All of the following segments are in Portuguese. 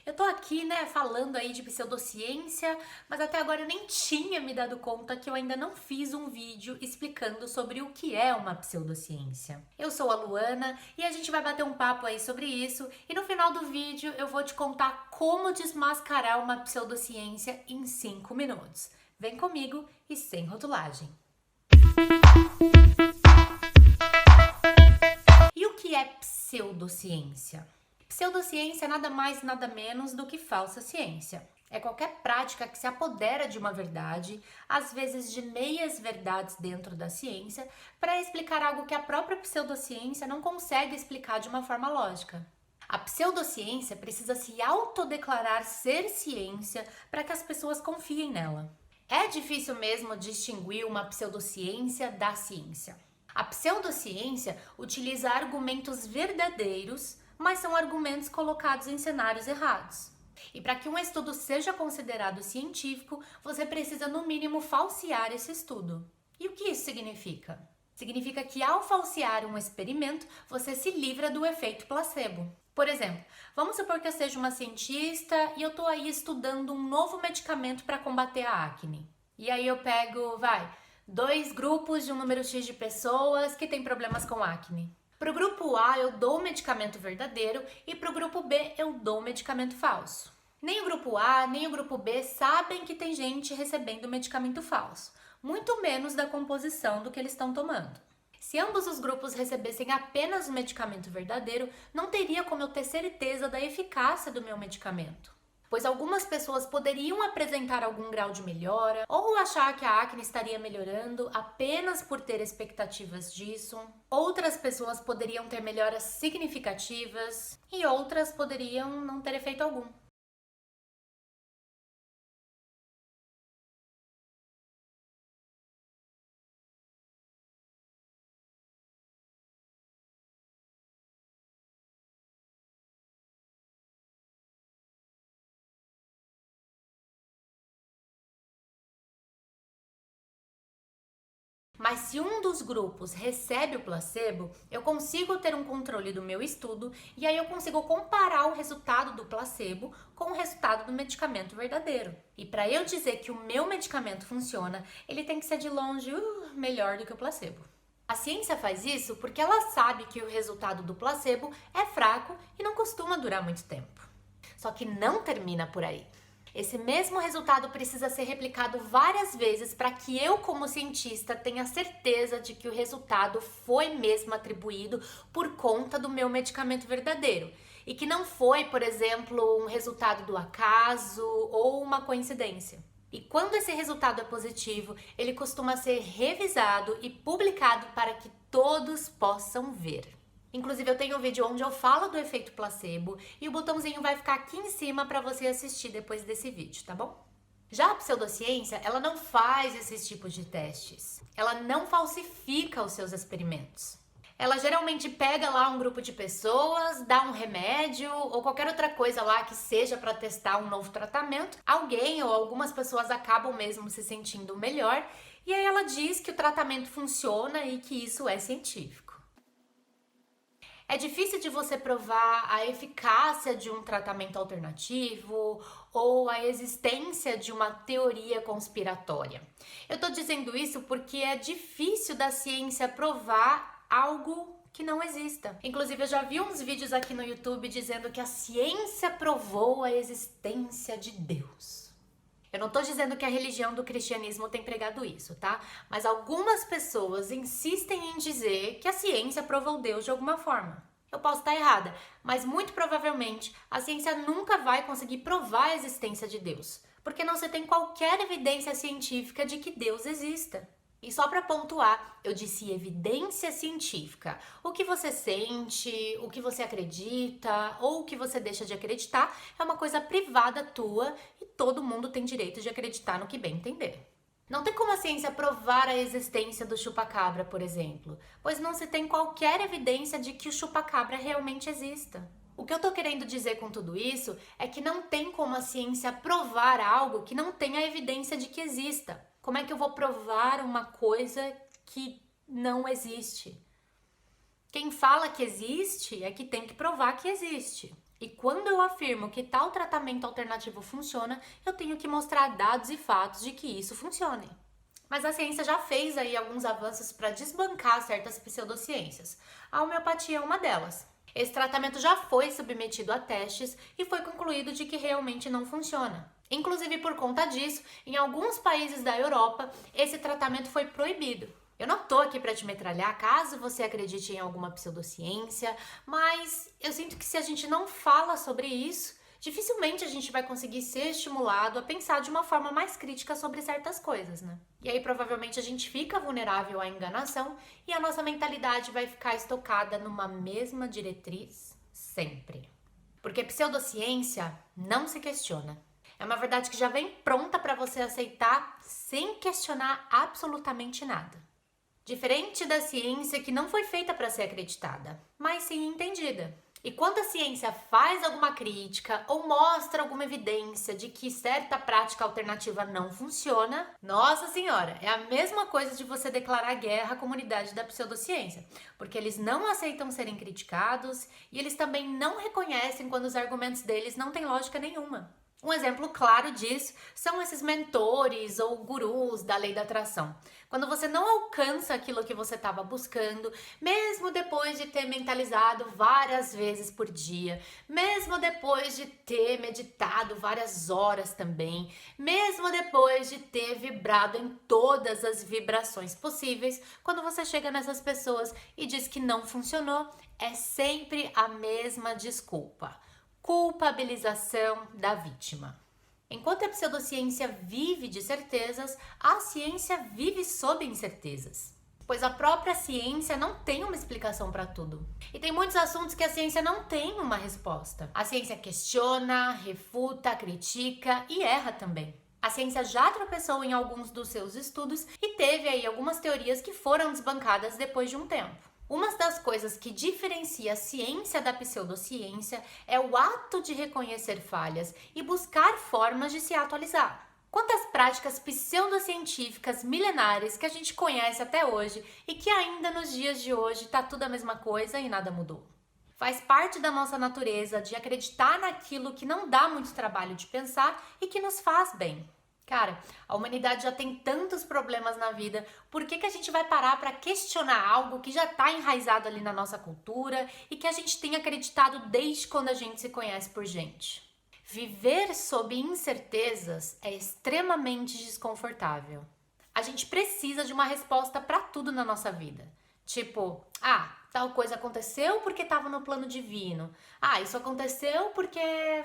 Eu tô aqui, né, falando aí de pseudociência, mas até agora eu nem tinha me dado conta que eu ainda não fiz um vídeo explicando sobre o que é uma pseudociência. Eu sou a Luana e a gente vai bater um papo aí sobre isso e no final do vídeo eu vou te contar como desmascarar uma pseudociência em 5 minutos. Vem comigo e sem rotulagem. E o que é pseudociência? Pseudociência é nada mais nada menos do que falsa ciência. É qualquer prática que se apodera de uma verdade, às vezes de meias verdades dentro da ciência, para explicar algo que a própria pseudociência não consegue explicar de uma forma lógica. A pseudociência precisa se autodeclarar ser ciência para que as pessoas confiem nela. É difícil mesmo distinguir uma pseudociência da ciência. A pseudociência utiliza argumentos verdadeiros, mas são argumentos colocados em cenários errados. E para que um estudo seja considerado científico, você precisa no mínimo falsear esse estudo. E o que isso significa? Significa que ao falsear um experimento, você se livra do efeito placebo. Por exemplo, vamos supor que eu seja uma cientista e eu estou aí estudando um novo medicamento para combater a acne. E aí eu pego, 2 grupos de um número X de pessoas que têm problemas com acne. Para o grupo A eu dou o medicamento verdadeiro e para o grupo B eu dou o medicamento falso. Nem o grupo A nem o grupo B sabem que tem gente recebendo medicamento falso, muito menos da composição do que eles estão tomando. Se ambos os grupos recebessem apenas o medicamento verdadeiro, não teria como eu ter certeza da eficácia do meu medicamento. Pois algumas pessoas poderiam apresentar algum grau de melhora ou achar que a acne estaria melhorando apenas por ter expectativas disso. Outras pessoas poderiam ter melhoras significativas e outras poderiam não ter efeito algum. Mas se um dos grupos recebe o placebo, eu consigo ter um controle do meu estudo e aí eu consigo comparar o resultado do placebo com o resultado do medicamento verdadeiro. E para eu dizer que o meu medicamento funciona, ele tem que ser de longe melhor do que o placebo. A ciência faz isso porque ela sabe que o resultado do placebo é fraco e não costuma durar muito tempo. Só que não termina por aí. Esse mesmo resultado precisa ser replicado várias vezes para que eu, como cientista, tenha certeza de que o resultado foi mesmo atribuído por conta do meu medicamento verdadeiro e que não foi, por exemplo, um resultado do acaso ou uma coincidência. E quando esse resultado é positivo, ele costuma ser revisado e publicado para que todos possam ver. Inclusive, eu tenho um vídeo onde eu falo do efeito placebo e o botãozinho vai ficar aqui em cima para você assistir depois desse vídeo, tá bom? Já a pseudociência, ela não faz esses tipos de testes. Ela não falsifica os seus experimentos. Ela geralmente pega lá um grupo de pessoas, dá um remédio ou qualquer outra coisa lá que seja para testar um novo tratamento. Alguém ou algumas pessoas acabam mesmo se sentindo melhor e aí ela diz que o tratamento funciona e que isso é científico. É difícil de você provar a eficácia de um tratamento alternativo ou a existência de uma teoria conspiratória. Eu tô dizendo isso porque é difícil da ciência provar algo que não exista. Inclusive, eu já vi uns vídeos aqui no YouTube dizendo que a ciência provou a existência de Deus. Eu não tô dizendo que a religião do cristianismo tem pregado isso, tá? Mas algumas pessoas insistem em dizer que a ciência provou Deus de alguma forma. Eu posso estar errada, mas muito provavelmente a ciência nunca vai conseguir provar a existência de Deus, porque não se tem qualquer evidência científica de que Deus exista. E só para pontuar, eu disse evidência científica. O que você sente, o que você acredita ou o que você deixa de acreditar é uma coisa privada tua e todo mundo tem direito de acreditar no que bem entender. Não tem como a ciência provar a existência do chupacabra, por exemplo, pois não se tem qualquer evidência de que o chupacabra realmente exista. O que eu tô querendo dizer com tudo isso é que não tem como a ciência provar algo que não tenha evidência de que exista. Como é que eu vou provar uma coisa que não existe? Quem fala que existe é que tem que provar que existe. E quando eu afirmo que tal tratamento alternativo funciona, eu tenho que mostrar dados e fatos de que isso funcione. Mas a ciência já fez aí alguns avanços para desbancar certas pseudociências. A homeopatia é uma delas. Esse tratamento já foi submetido a testes e foi concluído de que realmente não funciona. Inclusive, por conta disso, em alguns países da Europa, esse tratamento foi proibido. Eu não tô aqui para te metralhar caso você acredite em alguma pseudociência, mas eu sinto que se a gente não fala sobre isso, dificilmente a gente vai conseguir ser estimulado a pensar de uma forma mais crítica sobre certas coisas, né? E aí provavelmente a gente fica vulnerável à enganação e a nossa mentalidade vai ficar estocada numa mesma diretriz sempre. Porque pseudociência não se questiona. É uma verdade que já vem pronta para você aceitar sem questionar absolutamente nada. Diferente da ciência que não foi feita para ser acreditada, mas sim entendida. E quando a ciência faz alguma crítica ou mostra alguma evidência de que certa prática alternativa não funciona, nossa senhora, é a mesma coisa de você declarar guerra à comunidade da pseudociência, porque eles não aceitam serem criticados e eles também não reconhecem quando os argumentos deles não têm lógica nenhuma. Um exemplo claro disso são esses mentores ou gurus da lei da atração. Quando você não alcança aquilo que você estava buscando, mesmo depois de ter mentalizado várias vezes por dia, mesmo depois de ter meditado várias horas também, mesmo depois de ter vibrado em todas as vibrações possíveis, quando você chega nessas pessoas e diz que não funcionou, é sempre a mesma desculpa. Culpabilização da vítima. Enquanto a pseudociência vive de certezas, a ciência vive sob incertezas. Pois a própria ciência não tem uma explicação para tudo. E tem muitos assuntos que a ciência não tem uma resposta. A ciência questiona, refuta, critica e erra também. A ciência já tropeçou em alguns dos seus estudos e teve aí algumas teorias que foram desbancadas depois de um tempo. Uma das coisas que diferencia a ciência da pseudociência é o ato de reconhecer falhas e buscar formas de se atualizar. Quantas práticas pseudocientíficas milenares que a gente conhece até hoje e que ainda nos dias de hoje tá tudo a mesma coisa e nada mudou. Faz parte da nossa natureza de acreditar naquilo que não dá muito trabalho de pensar e que nos faz bem. Cara, a humanidade já tem tantos problemas na vida, por que a gente vai parar para questionar algo que já está enraizado ali na nossa cultura e que a gente tem acreditado desde quando a gente se conhece por gente? Viver sob incertezas é extremamente desconfortável. A gente precisa de uma resposta para tudo na nossa vida. Tipo, tal coisa aconteceu porque estava no plano divino. Isso aconteceu porque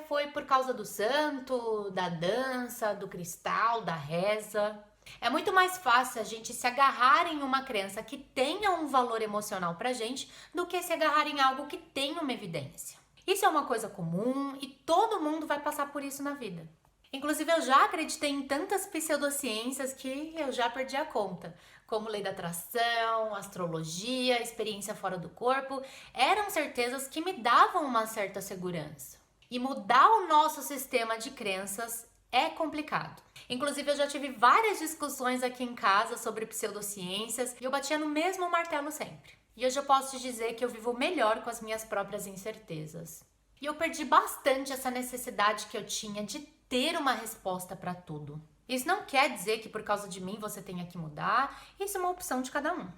foi por causa do santo, da dança, do cristal, da reza. É muito mais fácil a gente se agarrar em uma crença que tenha um valor emocional pra gente do que se agarrar em algo que tenha uma evidência. Isso é uma coisa comum e todo mundo vai passar por isso na vida. Inclusive, eu já acreditei em tantas pseudociências que eu já perdi a conta, como lei da atração, astrologia, experiência fora do corpo, eram certezas que me davam uma certa segurança. E mudar o nosso sistema de crenças é complicado. Inclusive, eu já tive várias discussões aqui em casa sobre pseudociências e eu batia no mesmo martelo sempre. E hoje eu posso te dizer que eu vivo melhor com as minhas próprias incertezas. E eu perdi bastante essa necessidade que eu tinha de ter uma resposta para tudo. Isso não quer dizer que por causa de mim você tenha que mudar, isso é uma opção de cada um.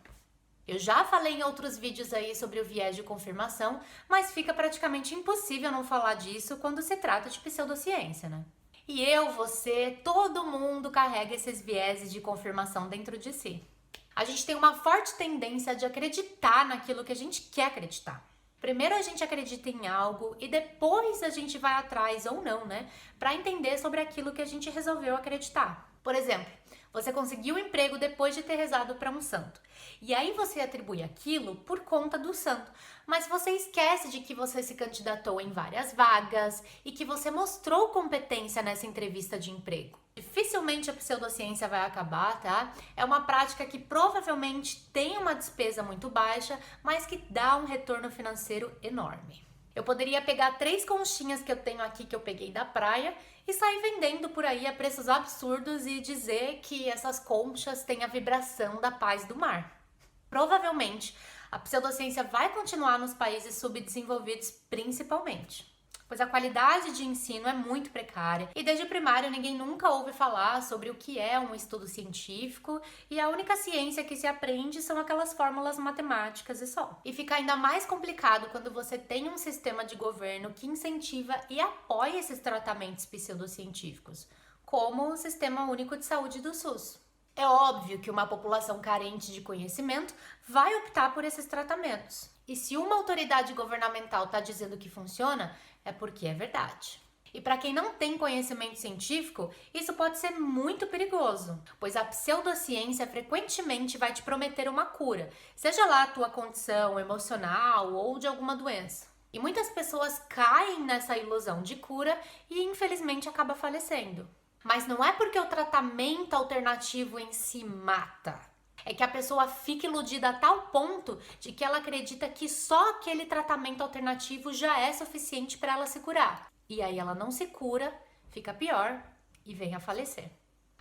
Eu já falei em outros vídeos aí sobre o viés de confirmação, mas fica praticamente impossível não falar disso quando se trata de pseudociência, né? E eu, você, todo mundo carrega esses vieses de confirmação dentro de si. A gente tem uma forte tendência de acreditar naquilo que a gente quer acreditar. Primeiro a gente acredita em algo e depois a gente vai atrás ou não, né? Para entender sobre aquilo que a gente resolveu acreditar. Por exemplo, você conseguiu um emprego depois de ter rezado para um santo. E aí você atribui aquilo por conta do santo. Mas você esquece de que você se candidatou em várias vagas e que você mostrou competência nessa entrevista de emprego. Dificilmente a pseudociência vai acabar, tá? É uma prática que provavelmente tem uma despesa muito baixa, mas que dá um retorno financeiro enorme. Eu poderia pegar 3 conchinhas que eu tenho aqui, que eu peguei da praia, e sair vendendo por aí a preços absurdos e dizer que essas conchas têm a vibração da paz do mar. Provavelmente, a pseudociência vai continuar nos países subdesenvolvidos principalmente. pois a qualidade de ensino é muito precária e desde o primário ninguém nunca ouve falar sobre o que é um estudo científico e a única ciência que se aprende são aquelas fórmulas matemáticas e só. E fica ainda mais complicado quando você tem um sistema de governo que incentiva e apoia esses tratamentos pseudocientíficos, como o Sistema Único de Saúde do SUS. É óbvio que uma população carente de conhecimento vai optar por esses tratamentos. E se uma autoridade governamental está dizendo que funciona, é porque é verdade. E para quem não tem conhecimento científico, isso pode ser muito perigoso, pois a pseudociência frequentemente vai te prometer uma cura, seja lá a tua condição emocional ou de alguma doença. E muitas pessoas caem nessa ilusão de cura e infelizmente acabam falecendo. Mas não é porque o tratamento alternativo em si mata. É que a pessoa fica iludida a tal ponto de que ela acredita que só aquele tratamento alternativo já é suficiente para ela se curar. E aí ela não se cura, fica pior e vem a falecer.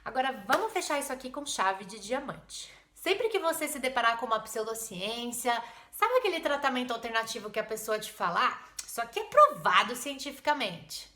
Agora vamos fechar isso aqui com chave de diamante. Sempre que você se deparar com uma pseudociência, sabe aquele tratamento alternativo que a pessoa te fala? Isso aqui é provado cientificamente.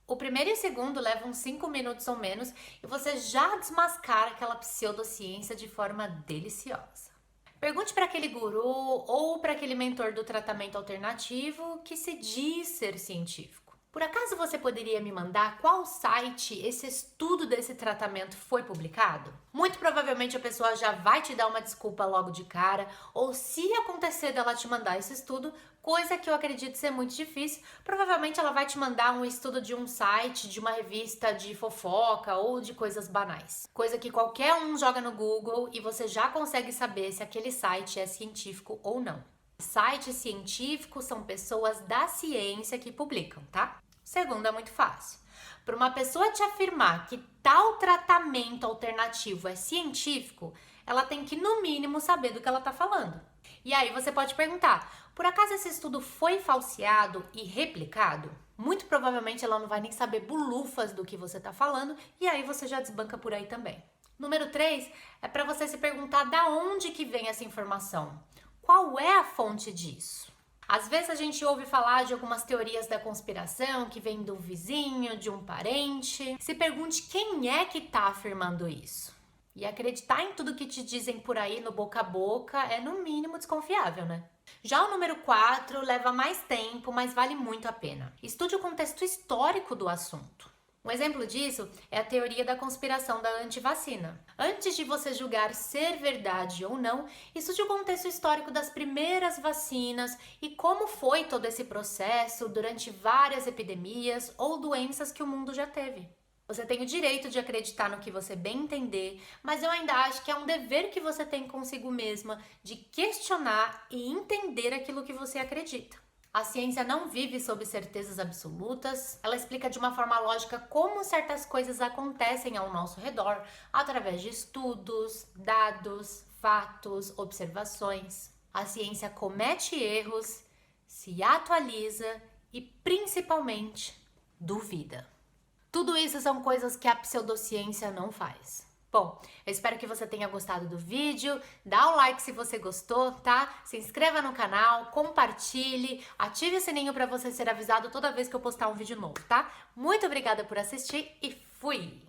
O primeiro e o segundo levam 5 minutos ou menos e você já desmascara aquela pseudociência de forma deliciosa. Pergunte para aquele guru ou para aquele mentor do tratamento alternativo que se diz ser científico. Por acaso você poderia me mandar qual site esse estudo desse tratamento foi publicado? Muito provavelmente a pessoa já vai te dar uma desculpa logo de cara, ou se acontecer dela te mandar esse estudo, coisa que eu acredito ser muito difícil, provavelmente ela vai te mandar um estudo de um site, de uma revista de fofoca ou de coisas banais. Coisa que qualquer um joga no Google e você já consegue saber se aquele site é científico ou não. Sites científicos são pessoas da ciência que publicam, tá? Segundo, é muito fácil. Para uma pessoa te afirmar que tal tratamento alternativo é científico, ela tem que, no mínimo, saber do que ela está falando. E aí você pode perguntar, por acaso esse estudo foi falseado e replicado? Muito provavelmente ela não vai nem saber bulufas do que você está falando e aí você já desbanca por aí também. Número 3 é para você se perguntar da onde que vem essa informação. Qual é a fonte disso? Às vezes a gente ouve falar de algumas teorias da conspiração que vêm de um vizinho, de um parente. Se pergunte quem é que está afirmando isso. E acreditar em tudo que te dizem por aí no boca a boca é no mínimo desconfiável, né? Já o número 4 leva mais tempo, mas vale muito a pena. Estude o contexto histórico do assunto. Um exemplo disso é a teoria da conspiração da antivacina. Antes de você julgar ser verdade ou não, estude o contexto histórico das primeiras vacinas e como foi todo esse processo durante várias epidemias ou doenças que o mundo já teve. Você tem o direito de acreditar no que você bem entender, mas eu ainda acho que é um dever que você tem consigo mesma de questionar e entender aquilo que você acredita. A ciência não vive sob certezas absolutas, ela explica de uma forma lógica como certas coisas acontecem ao nosso redor, através de estudos, dados, fatos, observações. A ciência comete erros, se atualiza e, principalmente, duvida. Tudo isso são coisas que a pseudociência não faz. Bom, eu espero que você tenha gostado do vídeo, dá o like se você gostou, tá? Se inscreva no canal, compartilhe, ative o sininho para você ser avisado toda vez que eu postar um vídeo novo, tá? Muito obrigada por assistir e fui!